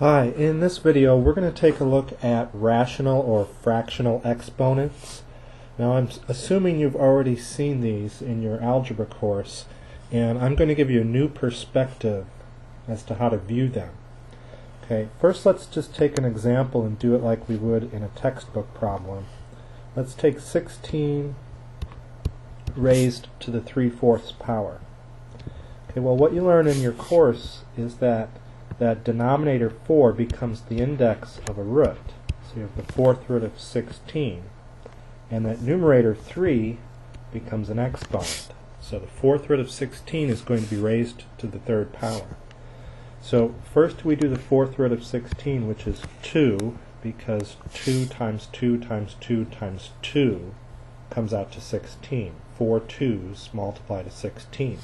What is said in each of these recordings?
Hi, in this video we're going to take a look at rational or fractional exponents. Now I'm assuming you've already seen these in your algebra course, and I'm going to give you a new perspective as to how to view them. Okay, first let's just take an example and do it like we would in a textbook problem. Let's take 16 raised to the 3/4 power. Okay, well, what you learn in your course is that denominator 4 becomes the index of a root. So you have the 4th root of 16. And that numerator 3 becomes an exponent. So the 4th root of 16 is going to be raised to the 3rd power. So first we do the 4th root of 16, which is 2, because 2 times 2 times 2 times 2 comes out to 16. 4 2's multiply to 16.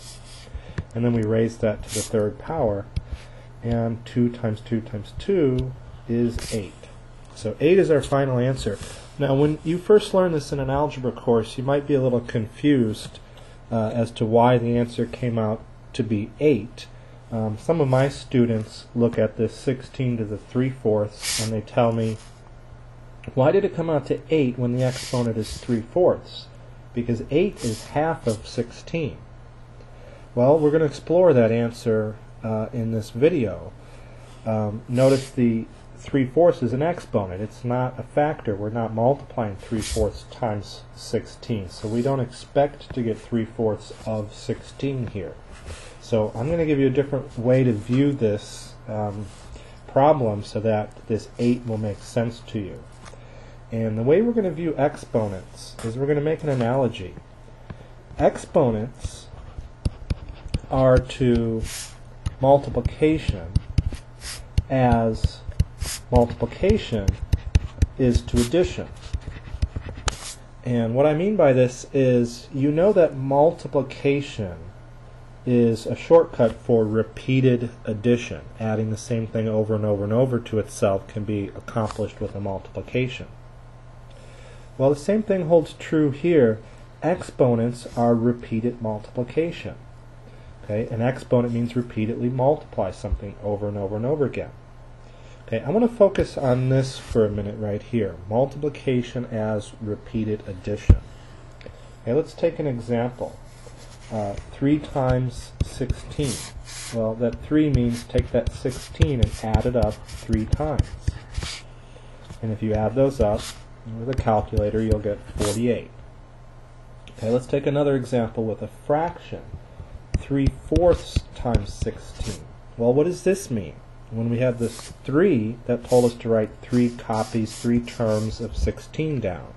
And then we raise that to the 3rd power, and 2 times 2 times 2 is 8. So 8 is our final answer. Now when you first learn this in an algebra course, you might be a little confused as to why the answer came out to be 8. Some of my students look at this 16 to the 3/4 and they tell me, why did it come out to 8 when the exponent is 3/4? Because 8 is half of 16. Well, we're going to explore that answer in this video. Notice the 3/4 is an exponent. It's not a factor. We're not multiplying 3/4 times 16. So we don't expect to get 3/4 of 16 here. So I'm going to give you a different way to view this problem so that this 8 will make sense to you. And the way we're going to view exponents is we're going to make an analogy. Exponents are to multiplication as multiplication is to addition. And what I mean by this is, you know that multiplication is a shortcut for repeated addition. Adding the same thing over and over and over to itself can be accomplished with a multiplication. Well, the same thing holds true here. Exponents are repeated multiplication. Okay, an exponent means repeatedly multiply something over and over and over again. Okay, I want to focus on this for a minute right here. Multiplication as repeated addition. Okay, let's take an example. 3 times 16. Well, that 3 means take that 16 and add it up 3 times. And if you add those up with a calculator, you'll get 48. Okay, let's take another example with a fraction. 3/4 times 16. Well, what does this mean? When we have this 3, that told us to write 3 copies, 3 terms of 16 down.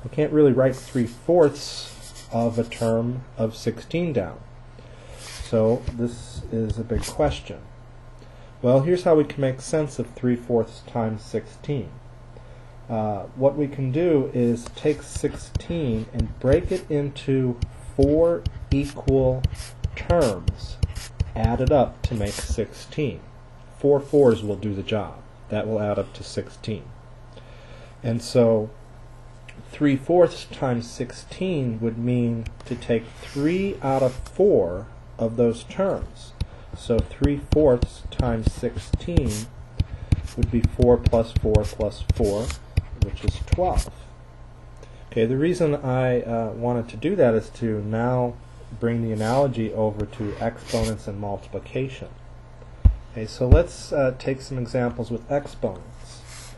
We can't really write 3/4 of a term of 16 down. So this is a big question. Well, here's how we can make sense of 3/4 times 16. What we can do is take 16 and break it into 4 equal terms added up to make 16. 4 4s will do the job. That will add up to 16. And so 3/4 times 16 would mean to take 3 out of 4 of those terms. So 3/4 times 16 would be 4 plus 4 plus 4, which is 12. Okay, the reason I wanted to do that is to now bring the analogy over to exponents and multiplication. Okay, so let's take some examples with exponents.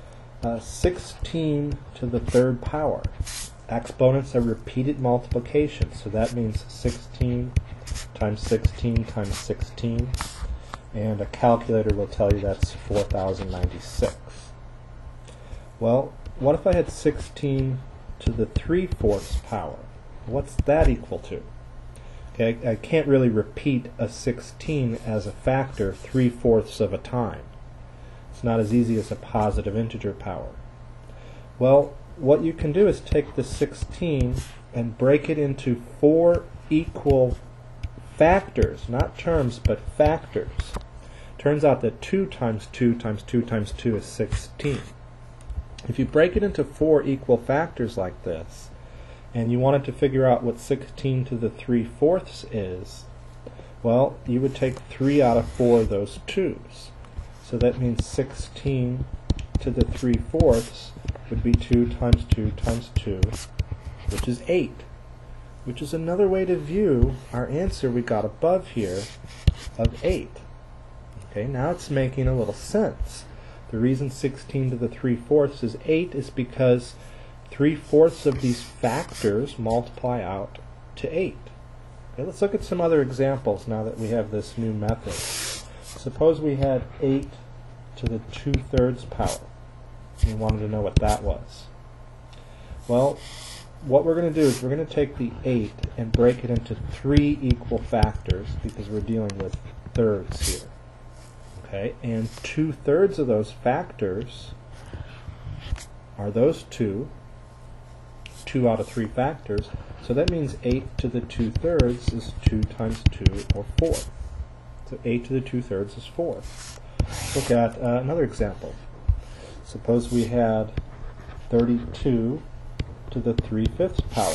16 to the 3rd power. Exponents are repeated multiplication, so that means 16 times 16 times 16, and a calculator will tell you that's 4096. Well, what if I had 16 to the 3/4 power? What's that equal to? Okay, I can't really repeat a 16 as a factor 3/4 of a time. It's not as easy as a positive integer power. Well, what you can do is take the 16 and break it into 4 equal factors, not terms, but factors. Turns out that 2 times 2 times 2 times 2 is 16. If you break it into 4 equal factors like this, and you wanted to figure out what 16 to the 3/4 is, well, you would take 3 out of 4 of those 2's. So that means 16 to the 3/4 would be 2 times 2 times 2, which is 8, which is another way to view our answer we got above here of 8. Okay, now it's making a little sense. The reason 16 to the 3/4 is 8 is because 3/4 of these factors multiply out to 8. Okay, let's look at some other examples now that we have this new method. Suppose we had 8 to the 2/3 power. We wanted to know what that was. Well, what we're going to do is we're going to take the 8 and break it into 3 equal factors because we're dealing with thirds here. Okay, and 2/3 of those factors are those 2 out of 3 factors. So that means 8 to the 2/3 is 2 times 2, or 4. So 8 to the 2/3 is 4. Look at another example. Suppose we had 32 to the 3/5 power.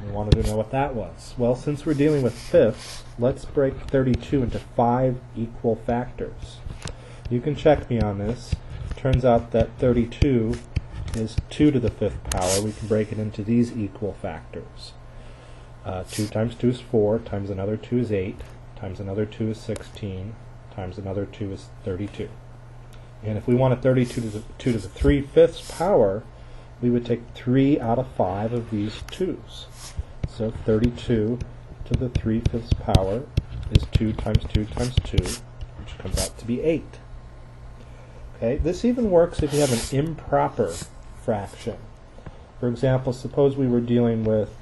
We wanted to know what that was. Well, since we're dealing with fifths, let's break 32 into 5 equal factors. You can check me on this. Turns out that 32 is 2 to the 5th power. We can break it into these equal factors. 2 times 2 is 4, times another 2 is 8, times another 2 is 16, times another 2 is 32. And if we wanted 32 to the 3/5 power, we would take 3 out of 5 of these 2's. So 32 to the 3/5 power is 2 times 2 times 2, which comes out to be 8. Okay, this even works if you have an improper fraction. For example, suppose we were dealing with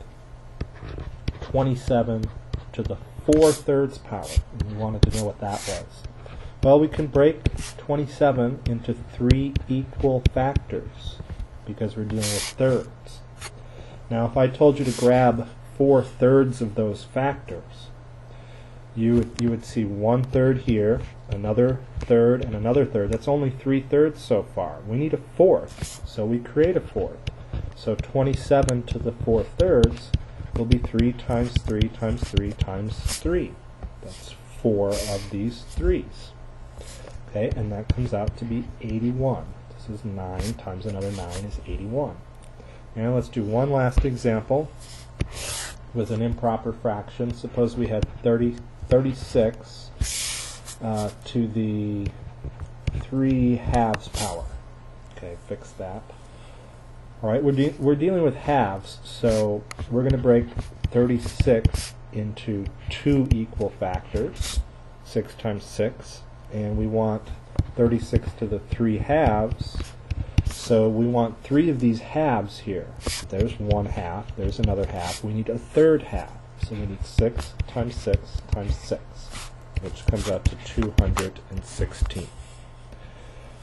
27 to the 4/3 power, and we wanted to know what that was. Well, we can break 27 into 3 equal factors because we're dealing with thirds. Now, if I told you to grab 4/3 of those factors, you would see 1/3 here, another third, and another third. That's only 3/3 so far. We need a 4th, so we create a 4th. So 27 to the 4/3 will be 3 times 3 times 3 times 3. That's 4 of these 3's. Okay, and that comes out to be 81. This is 9 times another 9 is 81. Now let's do one last example with an improper fraction. Suppose we had 36 to the 3/2 power. Okay, fix that. All right, we're dealing with halves, so we're going to break 36 into 2 equal factors, 6 times 6, and we want 36 to the 3/2. So we want 3 of these halves here. There's 1/2, there's another half. We need a 3rd half. So we need 6 times 6 times 6, which comes out to 216.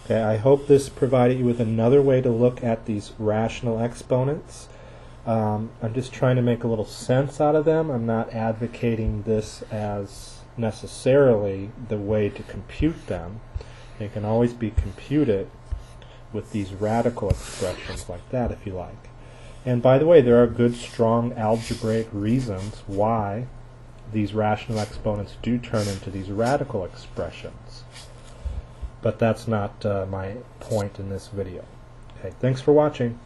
Okay, I hope this provided you with another way to look at these rational exponents. I'm just trying to make a little sense out of them. I'm not advocating this as necessarily the way to compute them. They can always be computed with these radical expressions like that if you like. And by the way, there are good, strong algebraic reasons why these rational exponents do turn into these radical expressions. But that's not my point in this video. Okay, thanks for watching.